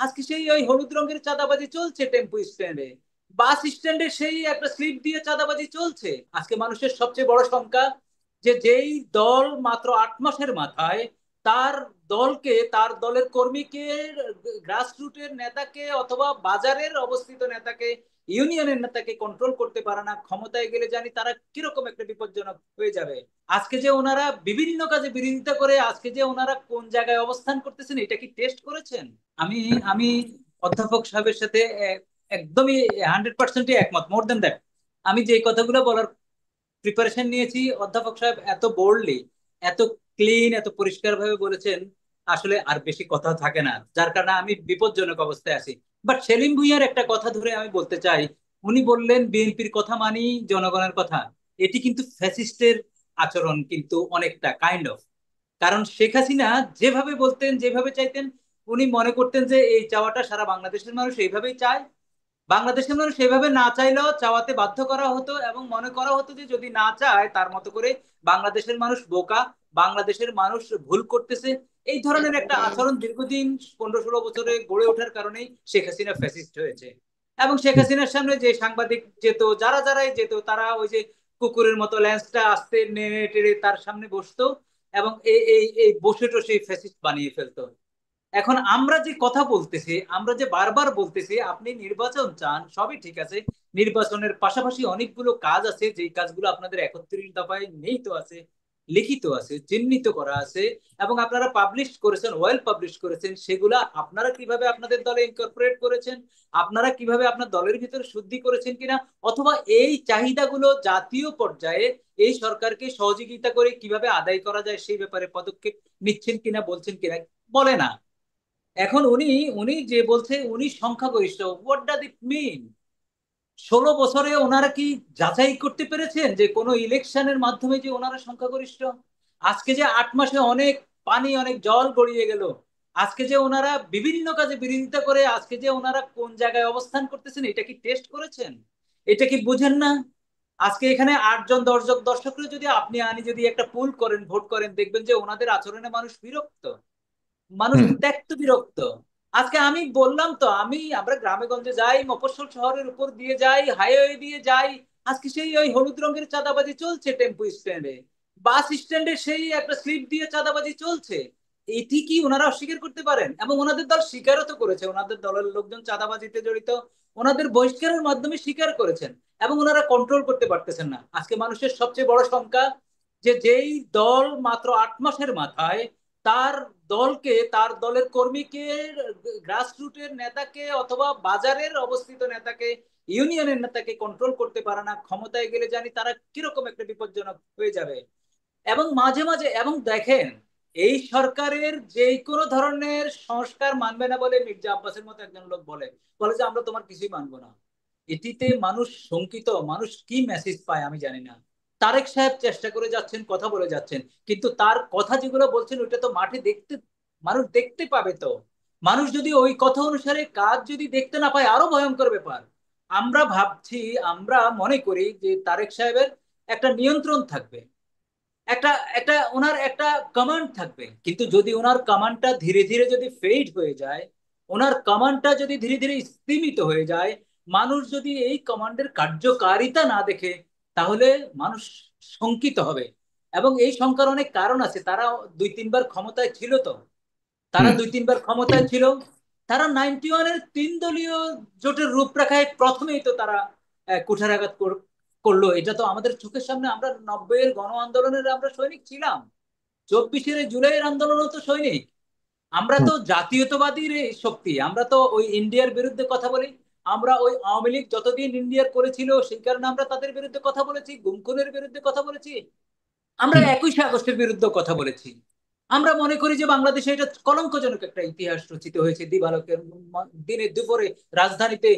আজকে সেই ওই হলুদ রঙের চাঁদাবাজি চলছে টেম্পো স্ট্যান্ডে, বাস স্ট্যান্ডে সেই একটা স্লিপ দিয়ে চাঁদাবাজি চলছে। আজকে মানুষের সবচেয়ে বড় শঙ্কা যে যেই দল মাত্র 8 মাসের মাথায় তার দলকে, তার দলের কর্মীকে, গ্রাসরুটের নেতাকে অথবা বাজারের অবস্থিত নেতাকে, ইউনিয়নের নেতাকে কন্ট্রোল করতে পারে না, ক্ষমতায় গেলে জানি তারা কিরকম একটা বিপজ্জনক হয়ে যাবে। আজকে যে ওনারা বিভিন্ন কাজে বিরোধিতা করে, আজকে যে ওনারা কোন জায়গায় অবস্থান করতেছেন এটা কি টেস্ট করেছেন? আমি আমি অধ্যাপক সাহেবের সাথে একদমই 100% একমত, মোর দেন দ্যাট। আমি যে কথাগুলো বলার প্রিপারেশন নিয়েছি, অধ্যাপক সাহেব এত বোল্ডলি, এত ক্লিন, এত পরিষ্কার ভাবে বলেছেন, আসলে আর বেশি কথা থাকে না, যার কারণে আমি বিপজ্জনক অবস্থায় আছি। বাট সেলিম ভুঁইয়ার একটা কথা ধরে আমি বলতে চাই। উনি বললেন বিএনপির কথা মানি, জনগণের কথা। এটি কিন্তু ফ্যাসিস্টের আচরণ, কিন্তু অনেকটা কাইন্ড অফ। কারণ শেখ হাসিনা যেভাবে বলতেন, যেভাবে চাইতেন, উনি মনে করতেন যে এই চাওয়াটা সারা বাংলাদেশের মানুষ এইভাবেই চায়। বাংলাদেশের মানুষ সেভাবে না চাইলেও চাওয়াতে বাধ্য করা হতো, এবং মনে করা হতো যে যদি না চায় তার মতো করে বাংলাদেশের মানুষ বোকা, বাংলাদেশের মানুষ ভুল করতেছে। এই ধরনের একটা আচরণ দীর্ঘদিন 15-16 বছরে গড়ে ওঠার কারণেই শেখ হাসিনা ফ্যাসিস্ট হয়েছে। এবং শেখ হাসিনার সামনে যে সাংবাদিক যেত, যারা যারাই যেত, তারা ওই যে কুকুরের মতো ল্যান্সটা আস্তে নেড়ে টেড়ে তার সামনে বসতো, এবং এই এই এই বসে টসে ফ্যাসিস্ট বানিয়ে ফেলতো। এখন আমরা যে কথা বলতেছি, আমরা যে বারবার বলতেছি আপনি নির্বাচন চান, সবই ঠিক আছে। নির্বাচনের পাশাপাশি অনেকগুলো কাজ আছে, যেই কাজগুলো আপনাদের 31 দফায় নেই তো আছে, লিখিত আছে, চিহ্নিত করা আছে, এবং আপনারা পাবলিশ করেছেন, ওয়েল পাবলিশ করেছেন। সেগুলা আপনারা কিভাবে আপনাদের দলে ইনকর্পোরেট করেছেন, আপনারা কিভাবে আপনার দলের ভিতরে শুদ্ধি করেছেন কিনা, অথবা এই চাহিদাগুলো জাতীয় পর্যায়ে এই সরকারকে সহযোগিতা করে কিভাবে আদায় করা যায় সেই ব্যাপারে পদক্ষেপ নিচ্ছেন কিনা, বলছেন কিনা, বলে না। এখন উনি উনি যে বলছে উনি সংখ্যাগরিষ্ঠ, হোয়াট ডাজ ইট মিন? 16 বছরে ওনারা কি যাচাই করতে পেরেছেন যে কোনো ইলেকশনের মাধ্যমে যে ওনারা সংখ্যাগরিষ্ঠ? আজকে যে 8 মাসে অনেক পানি, অনেক জল গড়িয়ে গেল, আজকে যে ওনারা বিভিন্ন কাজে বিরোধিতা করে, আজকে যে ওনারা কোন জায়গায় অবস্থান করতেছেন এটা কি টেস্ট করেছেন? এটা কি বুঝেন না? আজকে এখানে 8 জন 10 জন দর্শকরা যদি আপনি আনি যদি একটা পুল করেন, ভোট করেন, দেখবেন যে ওনাদের আচরণে মানুষ বিরক্ত, মানুষ হুম। ত্যক্ত বিরক্ত। আজকে আমি বললাম তো, আমরা গ্রামে গঞ্জে যাই, মফস্বল শহরের উপর দিয়ে যাই, হাইওয়ে দিয়ে যাই, আজকে সেই ওই হলুদ রঙের চাঁদাবাজি চলছে টেম্পো স্ট্যান্ডে, বাস স্ট্যান্ডে সেই একটা স্লিপ দিয়ে চাঁদাবাজি চলছে। এটি কি ওনারা অস্বীকার করতে পারেন? এবং ওনাদের দল স্বীকারও তো করেছে, ওনাদের দলের লোকজন চাঁদাবাজিতে জড়িত, ওনাদের বহিষ্কারের মাধ্যমে স্বীকার করেছেন। এবং ওনারা কন্ট্রোল করতে পারতেছেন না। আজকে মানুষের সবচেয়ে বড় শঙ্কা যে যেই দল মাত্র 8 মাসের মাথায় তার দলকে, তার দলের কর্মীকে, গ্রাসরুটের নেতাকে অথবা বাজারের অবস্থিত নেতাকে, ইউনিয়নের নেতাকে কন্ট্রোল করতে পারে না, ক্ষমতায় গেলে জানি তারা কিরকম একটা বিপজ্জনক হয়ে যাবে। এবং মাঝে মাঝে, এবং দেখেন, এই সরকারের যে কোনো ধরনের সংস্কার মানবে না বলে মির্জা আব্বাসের মতো একজন লোক বলে, বলে যে আমরা তোমার কিছুই মানবো না। এটিতে মানুষ শঙ্কিত, মানুষ কি মেসেজ পায় আমি জানি না। তারেক সাহেব চেষ্টা করে যাচ্ছেন, কথা বলে যাচ্ছেন, কিন্তু তার কথা যেগুলো বলছেন ওইটা তো মাঠে দেখতে, মানুষ দেখতে পাবে তো। মানুষ যদি ওই কথা অনুসারে কাজ যদি দেখতে না পায়, আরো ভয়ঙ্কর ব্যাপার। আমরা ভাবছি, আমরা মনে করি যে তারেক সাহেবের একটা নিয়ন্ত্রণ থাকবে, একটা একটা ওনার একটা কমান্ড থাকবে, কিন্তু যদি ওনার কমান্ডটা ধীরে ধীরে যদি ফেড হয়ে যায়, ওনার কমান্ডটা যদি ধীরে ধীরে স্তীমিত হয়ে যায়, মানুষ যদি এই কমান্ডের কার্যকারিতা না দেখে, তাহলে মানুষ শঙ্কিত হবে। এবং এই শঙ্কার অনেক কারণ আছে। তারা 2-3 বার ক্ষমতায় ছিল তো, তারা হুম। 2-3 বার ক্ষমতায় ছিল। তারা 91-এর 3 দলীয় জোটের রূপরেখায় প্রথমেই তো তারা কুঠারাঘাত করলো। এটা তো আমাদের চোখের সামনে, আমরা 90-এর গণ আন্দোলনের আমরা সৈনিক ছিলাম, 24-এর জুলাইয়ের আন্দোলনও তো সৈনিক। আমরা হুম। তো জাতীয়তাবাদীর এই শক্তি, আমরা তো ওই ইন্ডিয়ার বিরুদ্ধে কথা বলি। আমরা ওই আওয়ামী লীগ যতদিন ইন্ডিয়ার করেছিল সেই কারণে আমরা তাদের বিরুদ্ধে কথা বলেছি, গুমখুনের বিরুদ্ধে কথা বলেছি, আমরা হুম। 21শে আগস্টের বিরুদ্ধে কথা বলেছি। আমরা মনে করি যে বাংলাদেশে এটা কলঙ্কজনক একটা ইতিহাস রচিত হয়েছে, দিবালোকের দিনে দুপুরে রাজধানীতে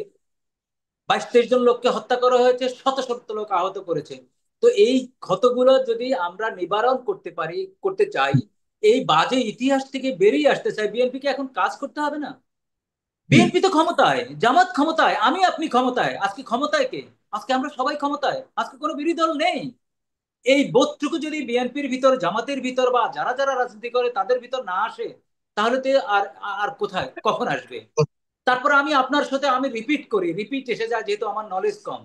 22-23 জন লোককে হত্যা করা হয়েছে, শত শত লোক আহত করেছে। তো এই ক্ষতগুলো যদি আমরা নিবারণ করতে পারি, করতে চাই, এই বাজে ইতিহাস থেকে বেরিয়ে আসতে চাই, বিএনপিকে এখন কাজ করতে হবে না? হুম। বিএনপি তো ক্ষমতায়, জামাত ক্ষমতায়, আমি আপনি ক্ষমতায়, আজকে ক্ষমতায় কে? আজকে আমরা সবাই ক্ষমতায়, আজকে কোনো বিরোধী দল নেই। এই বোধটুকু যদি বিএনপির ভিতর, জামাতের ভিতর, বা যারা যারা রাজনীতি করে তাদের ভিতর না আসে, তাহলে তো আর আর কোথায়, কখন আসবে? তারপর আমি আপনার সাথে আমি রিপিট করি, রিপিট এসে যায় যেহেতু আমার নলেজ কম।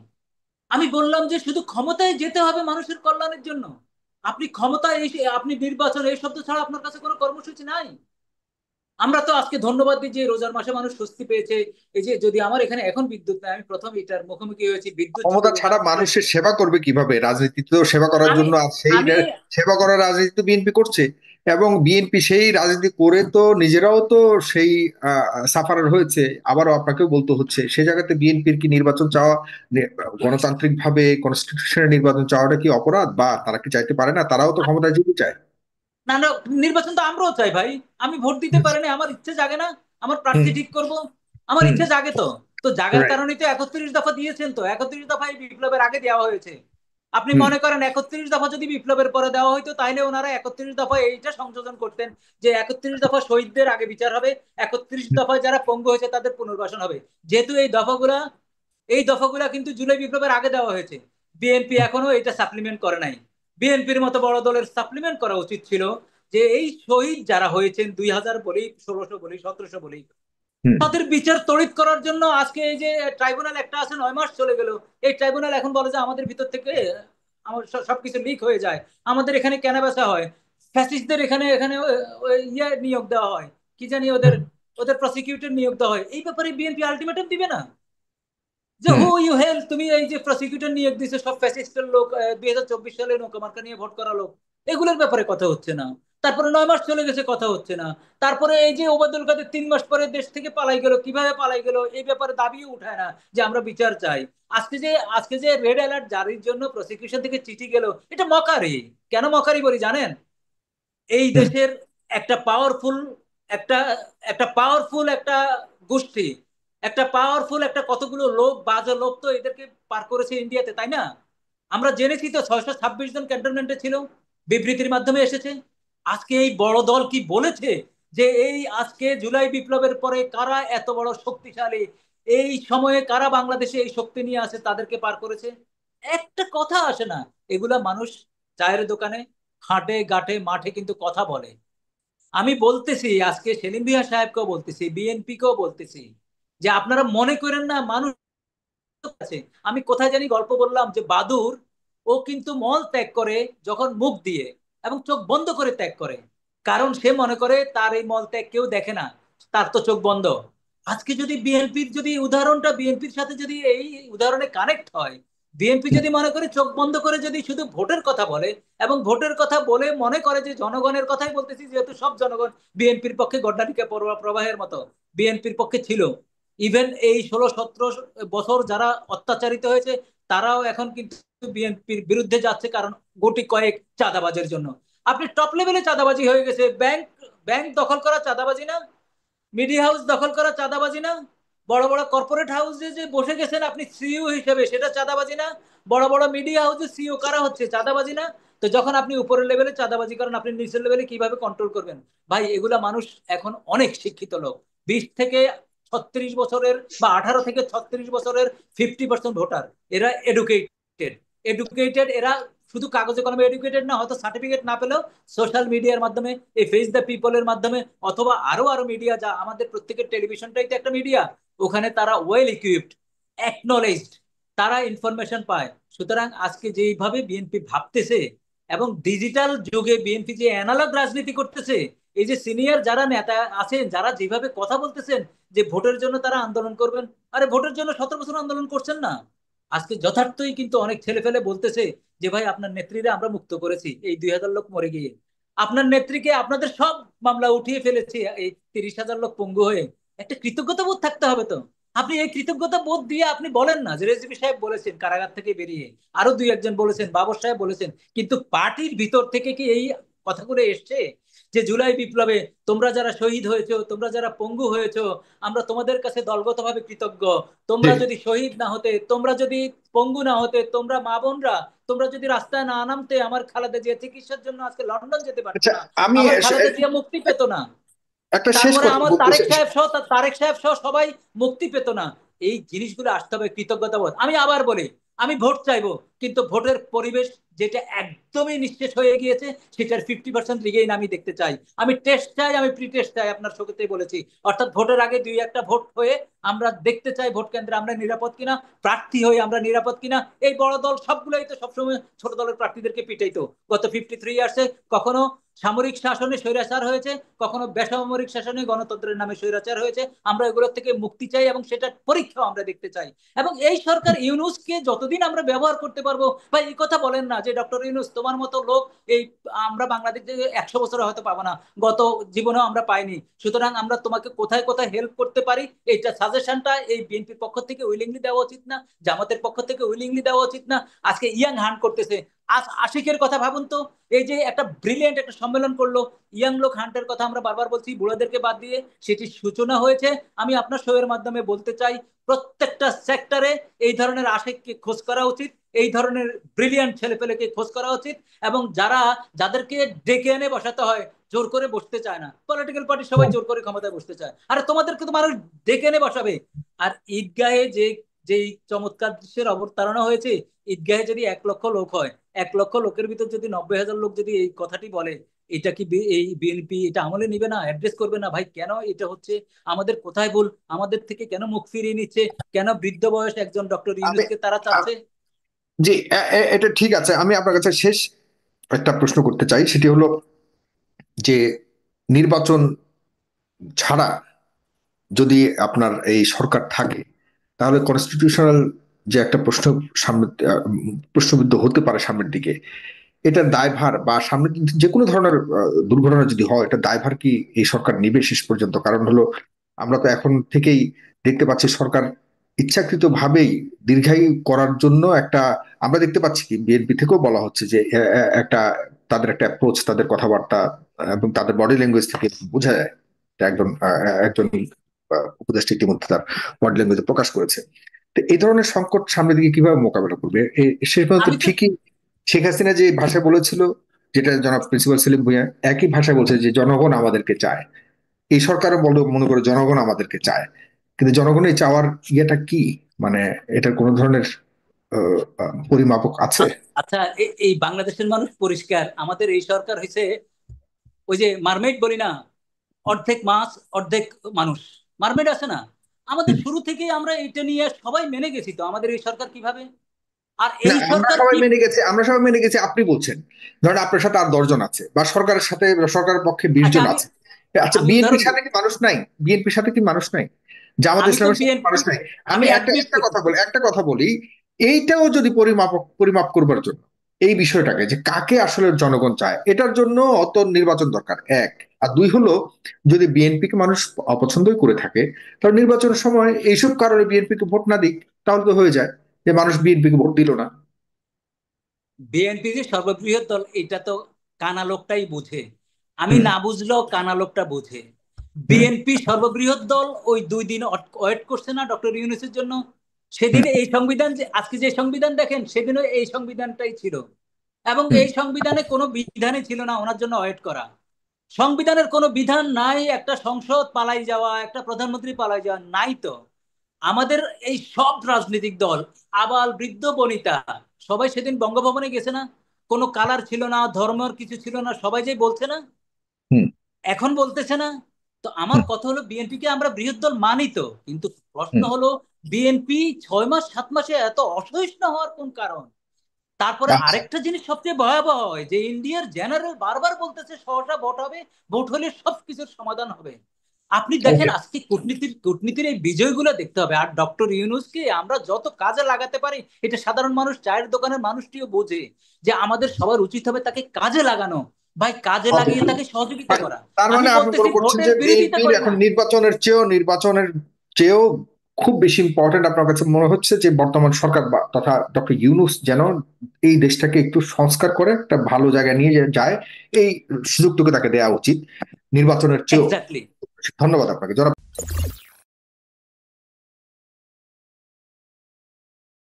আমি বললাম যে শুধু ক্ষমতায় যেতে হবে মানুষের কল্যাণের জন্য। আপনি ক্ষমতায় এসে আপনি নির্বাচন এই শব্দ ছাড়া আপনার কাছে কোনো কর্মসূচি নাই। আমরা তো আজকে ধন্যবাদ দিই যে রোজার মাসে মানুষ স্বস্তি পেয়েছে। এই যে যদি আমার এখানে এখন বিদ্যুৎ নাই, আমি প্রথম এটার মুখোমুখি হয়েছি, বিদ্যুৎ যদি ক্ষমতা ছাড়া বিনামূল্যে। মানুষের সেবা করবে কিভাবে? রাজনীতি তো সেবা করার আমি জন্য, আর সেই আমি সেবা করার রাজনীতি তো বিএনপি করছে। এবং বিএনপি সেই রাজনীতি করে তো নিজেরাও তো সেই সাফারার হয়েছে, আবারও আপনাকেও বলতে হচ্ছে। সে জায়গাতে বিএনপির কি নির্বাচন চাওয়া, গণতান্ত্রিক ভাবে কনস্টিটিউশনের নির্বাচন চাওয়াটা কি অপরাধ? বা তারা কি চাইতে পারে না? তারাও তো ক্ষমতায় যেতে চায়। না না, নির্বাচন তো আমরাও চাই ভাই। আমি ভোট দিতে হুম পারিনি, আমার ইচ্ছে জাগে না আমার হুম প্রার্থী ঠিক করব? আমার হুম। ইচ্ছে জাগে তো। তো জাগার রাইট। কারণেই তো 31 দফা দিয়েছেন, তো 31 দফা এই বিপ্লবের আগে দেওয়া হয়েছে। আপনি হুম মনে করেন 31 দফা যদি বিপ্লবের পরে দেওয়া হইতো, তাহলে ওনারা 31 দফা এইটা সংযোজন করতেন যে 31 দফা শহীদদের আগে বিচার হবে, 31 দফায় যারা পঙ্গু হয়েছে তাদের পুনর্বাসন হবে। যেহেতু এই দফাগুলা কিন্তু জুলাই বিপ্লবের আগে দেওয়া হয়েছে, বিএনপি এখনো এটা সাপ্লিমেন্ট করে নাই। বিএনপির মতো বড় দলের সাপ্লিমেন্ট করা উচিত ছিল যে এই শহীদ যারা হয়েছেন 2000 বলি, 1600 বলি, 1700 বলি, হুম তাদের বিচার তড়িৎ করার জন্য আজকে এই যে ট্রাইব্যুনাল একটা আছে, 9 মাস চলে গেল। এই ট্রাইব্যুনাল এখন বলে যে আমাদের ভিতর থেকে আমার সবকিছু লিক হয়ে যায়, আমাদের এখানে কেনা বেচা হয়, ফ্যাসিস্টদের এখানে এখানে ইয়ে নিয়োগ দেওয়া হয়, কি জানি ওদের, হুম ওদের প্রসিকিউটর নিয়োগ দেওয়া হয়। এই ব্যাপারে বিএনপি আলটিমেটাম দিবে না যে হুম হু ইউ হেল্প? তুমি এই যে প্রসিকিউটর নিয়োগ দিছো সব ফ্যাসিস্টের লোক, 2024 সালে নৌকা মার্কা নিয়ে ভোট করা লোক, এগুলোর ব্যাপারে কথা হচ্ছে না। তারপরে 9 মাস চলে গেছে, কথা হচ্ছে না। তারপরে এই যে ওবায়দুল কাদের 3 মাস পরে দেশ থেকে পালাই গেল, কিভাবে পালাই গেল এই ব্যাপারে দাবিও উঠায় না যে আমরা বিচার চাই। আজকে যে রেড অ্যালার্ট জারির জন্য প্রসিকিউশন থেকে চিঠি গেল, এটা মকারি। কেন মকারি বলি জানেন? এই হুম দেশের একটা পাওয়ারফুল, একটা একটা পাওয়ারফুল একটা গোষ্ঠী, একটা পাওয়ারফুল একটা কতগুলো লোক, বাজে লোক তো এদেরকে পার করেছে ইন্ডিয়াতে, তাই না? আমরা জেনেছি তো 626 জন ক্যান্টনমেন্টে ছিল, বিবৃতির মাধ্যমে এসেছে। আজকে এই বড় দল কি বলেছে যে এই আজকে জুলাই বিপ্লবের পরে কারা এত বড় শক্তিশালী, এই সময়ে কারা বাংলাদেশে এই শক্তি নিয়ে আছে তাদেরকে পার করেছে? একটা কথা আসে না। এগুলা মানুষ চায়ের দোকানে, হাটে ঘাটে মাঠে কিন্তু কথা বলে। আমি বলতেছি আজকে সেলিম ভুঁইয়া সাহেবকেও বলতেছি, বিএনপি কেও বলতেছি যে আপনারা মনে করেন না মানুষ আছে। আমি কোথায় জানি গল্প বললাম যে বাদুর, ও কিন্তু মল ত্যাগ করে যখন মুখ দিয়ে এবং চোখ বন্ধ করে ত্যাগ করে, কারণ সে মনে করে তার এই মল ত্যাগ কেউ দেখে না, তার তো চোখ বন্ধ। আজকে যদি বিএনপির যদি উদাহরণটা বিএনপির সাথে যদি এই উদাহরণে কানেক্ট হয়, বিএনপি হুম। যদি মনে করে চোখ বন্ধ করে যদি শুধু ভোটের কথা বলে এবং ভোটের কথা বলে মনে করে যে জনগণের কথাই বলতেছি, যেহেতু সব জনগণ বিএনপির পক্ষে গড্ডালিকা প্রবাহের মতো বিএনপির পক্ষে ছিল। ইভেন এই 16-17 বছর যারা অত্যাচারিত হয়েছে তারাও এখন কিন্তু বিএনপির বিরুদ্ধে যাচ্ছে, কারণ গুটি কয়েক চাঁদাবাজের জন্য। আপনি টপ লেভেলে চাঁদাবাজি হয়ে গেছে, ব্যাংক ব্যাংক দখল করা চাঁদাবাজি না? মিডিয়া হাউস দখল করা চাঁদাবাজি না? বড় বড় কর্পোরেট হাউসে যে বসে গেছেন আপনি সিইও হিসেবে, সেটা চাঁদাবাজি না? বড় বড় মিডিয়া হাউসে সিইও কারা হচ্ছে, চাঁদাবাজি না? তো যখন আপনি উপরের লেভেলে চাঁদাবাজি করেন, আপনি নিচের লেভেলে কিভাবে কন্ট্রোল করবেন? ভাই এগুলা মানুষ এখন অনেক শিক্ষিত লোক, 20 থেকে 36 বছরের বা 18 থেকে 36 বছরের 50% ভোটার, এরা এডুকেটেড। এরা শুধু কাগজে কলমে এডুকেটেড না, হয়তো সার্টিফিকেট না পেলেও সোশ্যাল মিডিয়ার মাধ্যমে, এই ফেস দ্য পিপলের মাধ্যমে, অথবা আরো আরো মিডিয়া, যা আমাদের প্রত্যেকের টেলিভিশনটাই তো একটা মিডিয়া, ওখানে তারা ওয়েল ইকুইপড, অ্যাকনলেজড, তারা ইনফরমেশন পায়। সুতরাং আজকে যেইভাবে বিএনপি ভাবতেছে এবং ডিজিটাল যুগে বিএনপি যে অ্যানালগ রাজনীতি করতেছে, এই যে সিনিয়র যারা নেতা আছেন যারা যেভাবে কথা বলতেছেন যে ভোটের জন্য তারা আন্দোলন করবেন, আরে ভোটের জন্য 17 বছর আন্দোলন করছেন না? আজকে যথার্থই কিন্তু অনেক ছেলে ফেলে বলতেছে যে ভাই আপনার নেত্রীরা আমরা মুক্ত করেছি এই 2000 লোক মরে গিয়ে, আপনার নেত্রীকে আপনাদের সব মামলা উঠিয়ে ফেলেছি এই 30,000 লোক পঙ্গু হয়ে। একটা কৃতজ্ঞতা বোধ থাকতে হবে তো। আপনি এই কৃতজ্ঞতা বোধ দিয়ে আপনি বলেন না যে রেজভি সাহেব বলেছেন কারাগার থেকে বেরিয়ে, আরো দুই একজন বলেছেন, বাবর সাহেব বলেছেন, কিন্তু পার্টির ভিতর থেকে কি এই কথাগুলো এসছে যে জুলাই বিপ্লবে তোমরা যারা শহীদ হয়েছো, তোমরা যারা পঙ্গু হয়েছো, আমরা তোমাদের কাছে দলগতভাবে কৃতজ্ঞ। জি। তোমরা যদি শহীদ না হতে, তোমরা যদি পঙ্গু না হতে, তোমরা মা বোনরা তোমরা যদি রাস্তায় না নামতে, আমার খালেদা জিয়া চিকিৎসার জন্য আজকে লন্ডন যেতে পারতো আচ্ছা, না, আমি আমার খালেদা জিয়া মুক্তি পেত না, একটা শেষ তারপরে কথা আমার বলতে তারেক সাহেব সহ সবাই মুক্তি পেত না। এই জিনিসগুলো আসতে হবে কৃতজ্ঞতা বোধ। আমি আবার বলি, আমি ভোট চাইবো, কিন্তু ভোটের পরিবেশ যেটা একদমই নিঃশেষ হয়ে গিয়েছে, সেটার 50% রিগেইন আমি দেখতে চাই। আমি টেস্ট চাই, আমি প্রি টেস্ট চাই, আপনার সঙ্গেতেই বলেছি। অর্থাৎ ভোটের আগে দুই একটা ভোট হয়ে আমরা দেখতে চাই ভোট কেন্দ্রে আমরা নিরাপদ কিনা, প্রার্থী হয়ে আমরা নিরাপদ কিনা। এই বড় দল সবগুলোই তো সবসময় ছোট দলের প্রার্থীদেরকে পিটাইতো গত 53 ইয়ার্সে। কখনো সামরিক শাসনে স্বৈরাচার হয়েছে, কখনো বেসামরিক শাসনে গণতন্ত্রের নামে স্বৈরাচার হয়েছে। আমরা এগুলোর থেকে মুক্তি চাই এবং সেটার পরীক্ষাও আমরা দেখতে চাই। এবং এই সরকার ইউনূসকে যতদিন আমরা ব্যবহার করতে পারবো, ভাই এই কথা বলেন না যে ডক্টর ইউনূস তোমার মতো লোক এই আমরা বাংলাদেশে 100 বছরে হয়তো পাবো না, গত জীবনেও আমরা পাইনি। সুতরাং আমরা তোমাকে কোথায় কোথায় হেল্প করতে পারি, এইটা সাজেশনটা এই বিএনপির পক্ষ থেকে উইলিংলি দেওয়া উচিত না? জামাতের পক্ষ থেকে উইলিংলি দেওয়া উচিত না? আজকে ইয়াং হান্ট করতেছে, আজ আশিকের কথা ভাবুন তো। এই যে একটা ব্রিলিয়েন্ট একটা সম্মেলন করলো, ইয়াং লোক হান্টের কথা আমরা বারবার বলছি, বুড়োদেরকে বাদ দিয়ে সেটির সূচনা হয়েছে। আমি আপনার শোয়ের মাধ্যমে বলতে চাই, প্রত্যেকটা সেক্টরে এই ধরনের আশিককে খোঁজ করা উচিত, এই ধরনের ব্রিলিয়ান্ট ছেলেপেলেকে খোঁজ করা উচিত। এবং যাদেরকে ডেকে এনে বসাতে হয়, জোর করে বসতে চায় না। পলিটিক্যাল পার্টি সবাই জোর করে ক্ষমতায় বসতে চায়, আরে তোমাদেরকে তো মানুষ ডেকে এনে বসাবে। আর ঈদগাহে যেই চমৎকার দৃশ্যের অবতারণা হয়েছে, ঈদগাহে যদি 1 লক্ষ লোক হয়, 1 লক্ষ লোকের ভিতর যদি 90,000 লোক যদি এই কথাটি বলে, এটা কি এই বিএনপি এটা আমলে নিবে না, অ্যাড্রেস করবে না? ভাই কেন এটা হচ্ছে? আমাদের কোথায় ভুল? আমাদের থেকে কেন মুখ ফিরিয়ে নিচ্ছে? কেন বৃদ্ধ বয়স একজন ডক্টর আমি ইউনূসকে তারা আ- চাচ্ছে? জি, এটা ঠিক আছে। আমি আপনার কাছে শেষ একটা প্রশ্ন করতে চাই, সেটি হলো যে নির্বাচন ছাড়া যদি আপনার এই সরকার থাকে, তাহলে কনস্টিটিউশনাল যে একটা সামনে প্রশ্নবিদ্ধ হতে পারে সামনের দিকে, এটার দায়ভার বা সামনে যে কোনো ধরনের দুর্ঘটনা যদি হয়, এটা দায়ভার কি এই সরকার নিবে শেষ পর্যন্ত? কারণ হলো আমরা তো এখন থেকেই দেখতে পাচ্ছি সরকার ইচ্ছাকৃত ভাবেই দীর্ঘায়ু করার জন্য একটা, আমরা দেখতে পাচ্ছি কি বিএনপি থেকেও বলা হচ্ছে যে একটা তাদের একটা অ্যাপ্রোচ, তাদের কথাবার্তা এবং তাদের বডি ল্যাঙ্গুয়েজ থেকে বোঝা যায় যে একজন উপদেষ্টা ইতিমধ্যে তার বডি ল্যাঙ্গুয়েজ প্রকাশ করেছে। তো এই ধরনের সংকট সামনের দিকে কিভাবে মোকাবেলা করবে? শেষ পর্যন্ত আমি তো ঠিকই শেখ হাসিনা যে ভাষা বলেছিল, যেটা জনাব প্রিন্সিপাল সেলিম ভুঁইয়া একই ভাষায় বলছে যে জনগণ আমাদেরকে চায়। এই সরকারও মনে করে জনগণ আমাদেরকে চায়। কিন্তু জনগণের চাওয়ার ইয়েটা কি, মানে এটার কোন ধরনের পরিমাপক আছে? আচ্ছা, এই বাংলাদেশের মানুষ পরিষ্কার, আমাদের এই সরকার হয়েছে ওই যে মারমেড বলি না, অর্ধেক মাছ অর্ধেক মানুষ। মারমেড আছে না, আমাদের হুম। শুরু থেকেই আমরা এটা নিয়ে সবাই মেনে গেছি তো আমাদের এই সরকার কিভাবে। আর না, এই আমরা সরকার সবাই কি, মেনে গেছি, আমরা সবাই মেনে গেছি আপনি বলছেন। ধরেন আপনার সাথে আর 10 জন আছে, বা সরকারের সাথে, সরকারের পক্ষে বিশ আচ্ছা জন আমি আছে। আচ্ছা, আমি বিএনপির উদাহরণ সাথে দিই। কি মানুষ নাই? বিএনপির সাথে কি মানুষ নাই? জামাত আমি তো ইসলামের সাথে বিএনপি, মানুষ নাই? আমি আমি একটা অ্যাডমিট একটা করছি। কথা বলি, এইটাও যদি পরিমাপ করবার জন্য এই বিষয়টাকে যে কাকে আসলে জনগণ চায়, এটার জন্য অত নির্বাচন দরকার, এক। আর দুই হলো, যদি বিএনপি কে মানুষ অপছন্দই করে থাকে, তাহলে নির্বাচনের সময় এইসব কারণে বিএনপি কে ভোট না দিক, তাহলে তো হয়ে যায় যে মানুষ বিএনপি কে ভোট দিল না। বিএনপি যে সর্ববৃহৎ দল এটা তো কানা লোকটাই বুঝে, আমি হুম। না বুঝলেও কানা লোকটা বুঝে। হুম। বিএনপি সর্ববৃহৎ দল ওই 2 দিন ওয়েট করছে না ডক্টর ইউনূসের জন্য। হুম। সেদিন এই সংবিধান যে আজকে যে সংবিধান দেখেন, সেদিনও এই সংবিধানটাই ছিল। এবং হুম। এই সংবিধানে কোনো বিধানই ছিল না ওনার জন্য ওয়েট করা। সংবিধানের কোনো বিধান নাই একটা সংসদ পালাই যাওয়া, একটা প্রধানমন্ত্রী পালাই যাওয়া, নাই তো। আমাদের এই সব রাজনৈতিক দল, আবাল বৃদ্ধ বনিতা, সবাই সেদিন বঙ্গভবনে গেছে না? কোনো কালার ছিল না, ধর্মের কিছু ছিল না, সবাই যে বলছে না, হুম। এখন বলতেছে না? তো আমার হুম। কথা হলো, বিএনপি কে আমরা বৃহৎ দল মানি তো, কিন্তু প্রশ্ন হুম। হলো বিএনপি 6 মাস 7 মাসে এত অসহিষ্ণু হওয়ার কোন কারণ? তারপরে আচ্ছা। আরেকটা জিনিস সবচেয়ে ভয়াবহ হয় যে ইন্ডিয়ার জেনারেল বারবার বলতেছে সহসা ভোট হবে, ভোট হলে সবকিছুর সমাধান হবে। আপনি দেখেন ওকে। আজকে কূটনীতির কূটনীতির এই বিজয়গুলো দেখতে হবে। আর ডক্টর ইউনূসকে আমরা যত কাজে লাগাতে পারি, এটা সাধারণ মানুষ, চায়ের দোকানের মানুষটিও বোঝে যে আমাদের সবার উচিত হবে তাকে কাজে লাগানো। ভাই কাজে ওকে। লাগিয়ে তাকে সহযোগিতা করা। তার আমি মানে আপনি বলতেছি মনে করছেন ভোটের যে বিরোধিতা বিএনপির করি এখন না। নির্বাচনের চেয়েও খুব বেশি ইম্পর্টেন্ট আপনার কাছে মনে হচ্ছে যে বর্তমান সরকার তথা ডক্টর ইউনূস যেন এই দেশটাকে একটু সংস্কার করে একটা ভালো জায়গায় নিয়ে যায়, এই সুযোগটুকু তাকে দেওয়া উচিত নির্বাচনের চেয়েও। এক্স্যাক্টলি। ধন্যবাদ আপনাকে জনাব।